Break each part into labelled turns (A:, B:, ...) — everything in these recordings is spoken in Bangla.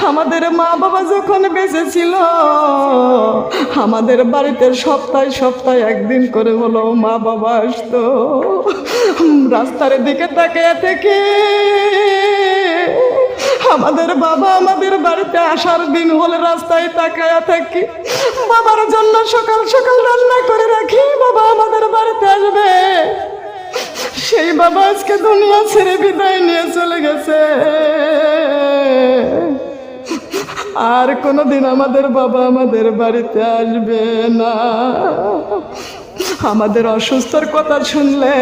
A: আমাদের মা বাবা যখন বেঁচে ছিল আমাদের বাড়িতে সপ্তাহে সপ্তাহে একদিন করে হলো মা বাবা আসতো। রাস্তার দিকে তাকিয়ে থেকে আমাদের বাবা আমাদের বাড়িতে আসার দিন হলে রাস্তায় তাকায়া থাকি, বাবার জন্য সকাল সকাল রান্না করে রাখি, বাবা আমাদের বাড়িতে আসবে। সেই বাবা আজকে দুনিয়া ছেড়ে বিদায় নিয়ে চলে গেছে। আর কোনোদিন আমাদের বাবা আমাদের বাড়িতে আসবে না। আমাদের অসুস্থর কথা শুনলে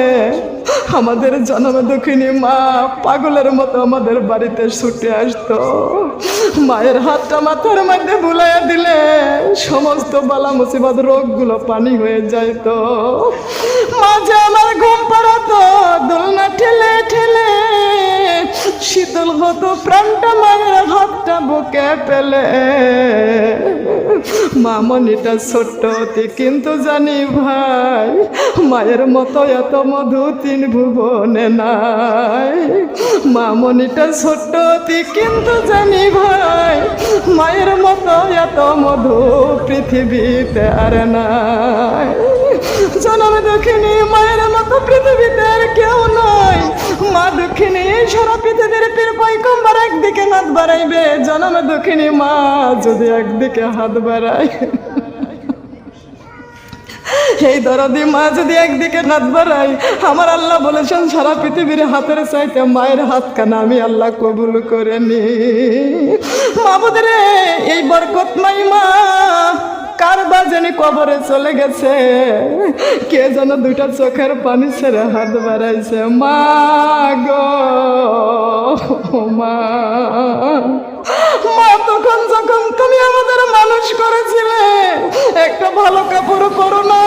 A: আমাদের জন্ম দুঃখিনী মা পাগলের মতো আমাদের বাড়িতে ছুটে আসতো। মায়ের হাতটা মাথার মধ্যে বুলাইয়া দিলে সমস্ত বালা মুসিবত রোগগুলো পানি হয়ে যাইত। মাঝে আমার ঘুম পাড়াতো, দোলনা ঠেলে ঠেলে শীতল হতো প্রাণটা মায়ের হাতটা বুকে পেলে। মামনিটা ছোট্ট অতি কিন্তু জানি ভাই মায়ের মতো এত মধু তিন ভুবনে নাই। মামনিটা ছোট্ট অতি কিন্তু জানি ভাই মায়ের মতো এত মধু পৃথিবীতে আর নাই। জনম দুঃখিনী মায়ের মতো পৃথিবীতে আর কেউ নয়। মা দুঃখিনী সারা পৃথিবীর পীর পয়গম্বর একদিকে হাত বাড়াইবে, জনম দুঃখিনী মা যদি একদিকে হাত বাড়ায়, এই দরদি মা যদি একদিকে হাত বাড়াই, আমার আল্লাহ বলেছেন সারা পৃথিবীর হাতের চাইতে মায়ের হাত কানা আমি আল্লাহ কবুল করে নি। মাবুদ রে, এই বরকতময় মা কার বাজেনি কবরে চলে গেছে, কে যেন দুইটা চোখের পানি ছেড়ে হাত বাড়াইছে। মা গো মা, মা তখন যখন তুমি আমাদের মানুষ করেছিলে একটা ভালো কাপড় পরো না,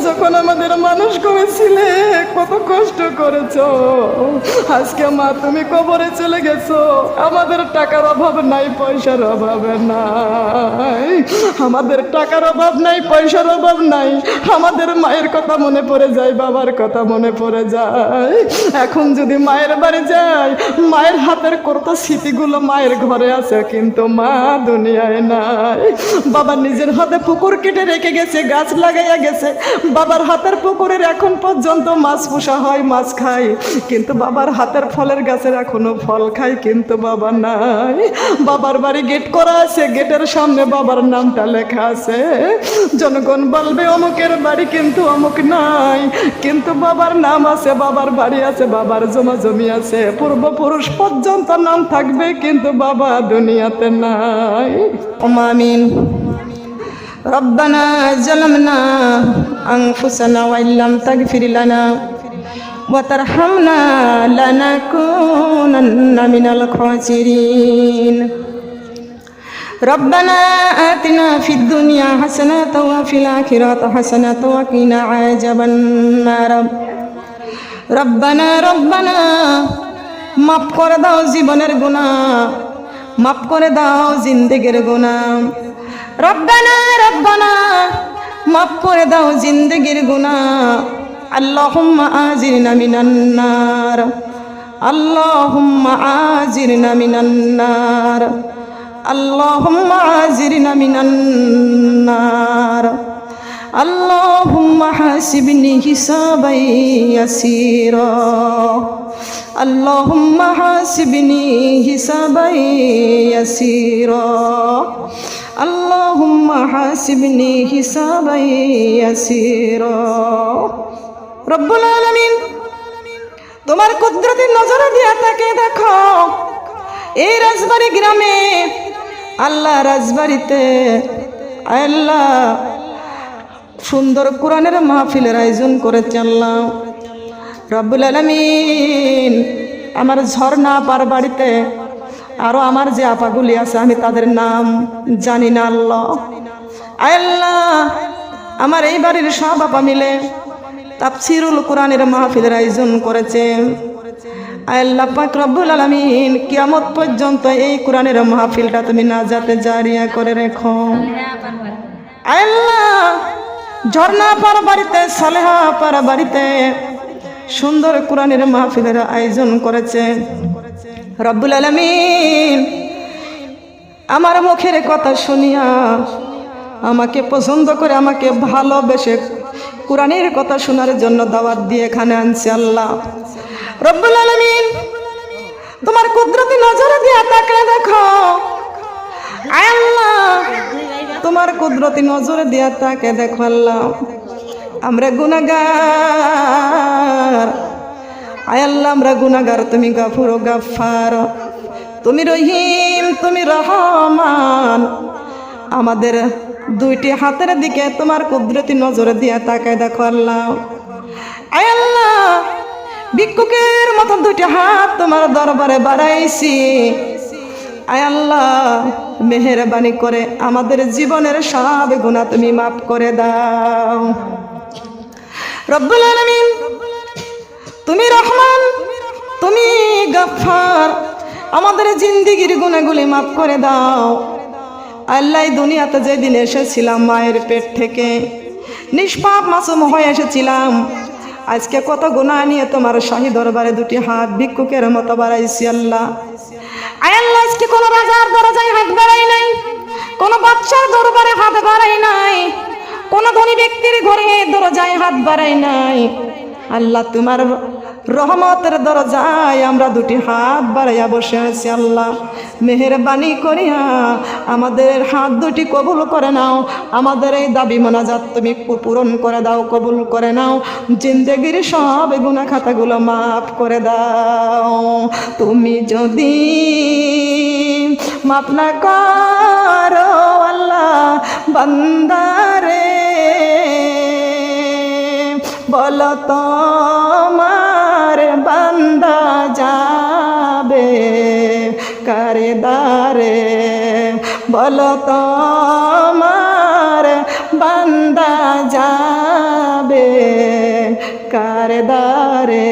A: যখন আমাদের মানুষ করেছিলে কত কষ্ট করেছো। আজকে মা তুমি কবরে চলে গেছো, আমাদের টাকার অভাব নাই, পয়সার অভাব নাই, আমাদের টাকার অভাব নাই, পয়সার অভাব নাই, আমাদের মায়ের কথা মনে পড়ে যায়, বাবার কথা মনে পড়ে যায়। এখন যদি মায়ের বাড়ি যাই, মায়ের হাতের কত স্মৃতিগুলো মায়ের ঘরে আছে, কিন্তু মা দুনিয়ায় নাই। বাবা নিজের হাতে পুকুর কেটে রেখে গেছে, গাছ লাগাইয়া গেছে, বাবার হাতের পুকুরের এখন পর্যন্ত মাছ পোষা হয়, মাছ খাই, কিন্তু বাবার হাতের ফলের গাছের এখনো ফল খাই, কিন্তু বাবা নাই। বাবার বাড়ি গেট করা আছে, গেটের সামনে বাবার নামটা লেখা আছে। জনগণ বলবে অমুকের বাড়ি, কিন্তু অমুক নাই, কিন্তু বাবার নাম আছে, বাবার বাড়ি আছে, বাবার জমা জমি আছে, পূর্বপুরুষ পর্যন্ত নাম থাকবে, কিন্তু বাবা দুনিয়াতে নাই। আমিন। রব্বানা জালামনা আনফুসানা ওয়া ইল্লাম তাগফির লানা ওয়া তারহামনা লানাকুনান্না মিনাল খাসিরিন। রব্বানা আতিনা ফিদ দুনিয়া হাসানাতাও ওয়া ফিল আখিরাতি হাসানাতাও ওয়া কিনা আযাবান নার। রব্বানা রব্বানা মাফ করে দাও জীবনের গুনাহ, মাফ করে দাও জিন্দেগির গুনাহ। রব্বানা রব্বানা মাফ করে দাও জিন্দেগির গুনাহ। আল্লাহুম্মা আজিরনা মিনান নার, আল্লাহুম্মা আজিরনা মিনান নার, আল্লাহুম্মা আজিরনা মিনান নার। আল্লাহুম্মা হাসিবনি হিসাবান ইয়াসীরা, আল্লাহুম্মা হাসিবনি হিসাবান ইয়াসীরা, আল্লাহুম্মা হাসিবনি হিসাবান ইয়াসীরা। রব্বুল আলামিন, তোমার কুদরতের নজরে দিয়া তাকে দেখো এই রাজবাড়ি গ্রামে, আল্লাহ রাজবাড়িতে আল্লাহ সুন্দর কোরআনের মাহফিলের আয়োজন করেছে। আল্লাহ রব্বুল আলামিন, আমার ঝর্ণা আপার বাড়িতে আরো আমার যে আপাগুলি আছে আমি তাদের নাম জানি না। আল্লাহ আল্লাহ, আমার এই বাড়ির সব আপা মিলে তাফসীরুল কোরআনের মাহফিলের আয়োজন করেছে। আল্লাহ পাক রব্বুল আলামিন, কিয়ামত পর্যন্ত এই কোরআনের মাহফিলটা তুমি নাজাতে জারিয়া করে রেখো। আল্লাহ ঝর্ণা আপার বাড়িতে, সালেহা আপার বাড়িতে সুন্দর কোরআনের মাহফিলের আয়োজন করেছে। রব্বুল আলামিন আমার মুখের কথা শুনিয়া আমাকে পছন্দ করে আমাকে ভালোবেসে কোরআনের কথা শোনার জন্য দাওয়াত দিয়ে এখানে আনছে আল্লাহ রব্বুল আলামিন তোমার কুদরতি নজরে দিয়ে তাকায় দেখো আয় আল্লাহ তোমার কুদরতি নজরে দিয়ে তাকায় দেখো আল্লাহ আমরা গুনাহগার আয় আল্লাহ আমরা গুনাহগার তুমি গাফুর ও গাফফার তুমি রহিম তুমি রহমান আমাদের দুইটি হাতের দিকে তোমার কুদরতি নজরে দিয়ে তাকায় দেখো আল্লাহ আয় আল্লাহ ভিক্ষুকের মতো দুইটি হাত তোমার দরবারে বাড়াইছি আয় আল্লাহ মেহেরবানি করে আমাদের জীবনের সব গুনাহ তুমি মাফ করে দাও রব্বুল আলামিন তুমি রহমান তুমি গফফার আমাদের জিন্দেগির গুনাহগুলি মাফ করে দাও আল্লাহ দুনিয়াতে যেদিন এসেছিলাম মায়ের পেট থেকে নিষ্পাপ মাসুম হয়ে এসেছিলাম আজকে কত গুনাহ নিয়ে তোমার শাহী দরবারে দুটি হাত ভিক্ষুকের মতো বাড়াইছি আল্লাহ আয় আল্লাহ আজকে কোনো রাজার দরজায় হাত বাড়াই নাই কোনো বাদশার দরবারে হাত বাড়াই নাই কোনো ধনী ব্যক্তির ঘরে দরজায় হাত বাড়াই নাই আল্লাহ তোমার রহমতের দরজায় আমরা দুটি হাত বাড়াইয়া বসে আছি আল্লাহ মেহেরবানি করিয়া আমাদের হাত দুটি কবুল করে নাও আমাদের এই দাবি মোনাজাত তুমি পূরণ করে দাও কবুল করে নাও জিন্দেগির সব গুনাহ খাতাগুলো মাফ করে দাও তুমি যদি মাফ না করো আল্লাহ বান্দারে বলো তোমার বান্দা যাবে কারে দারে বলো তোমার বান্দা যাবে কারে দারে।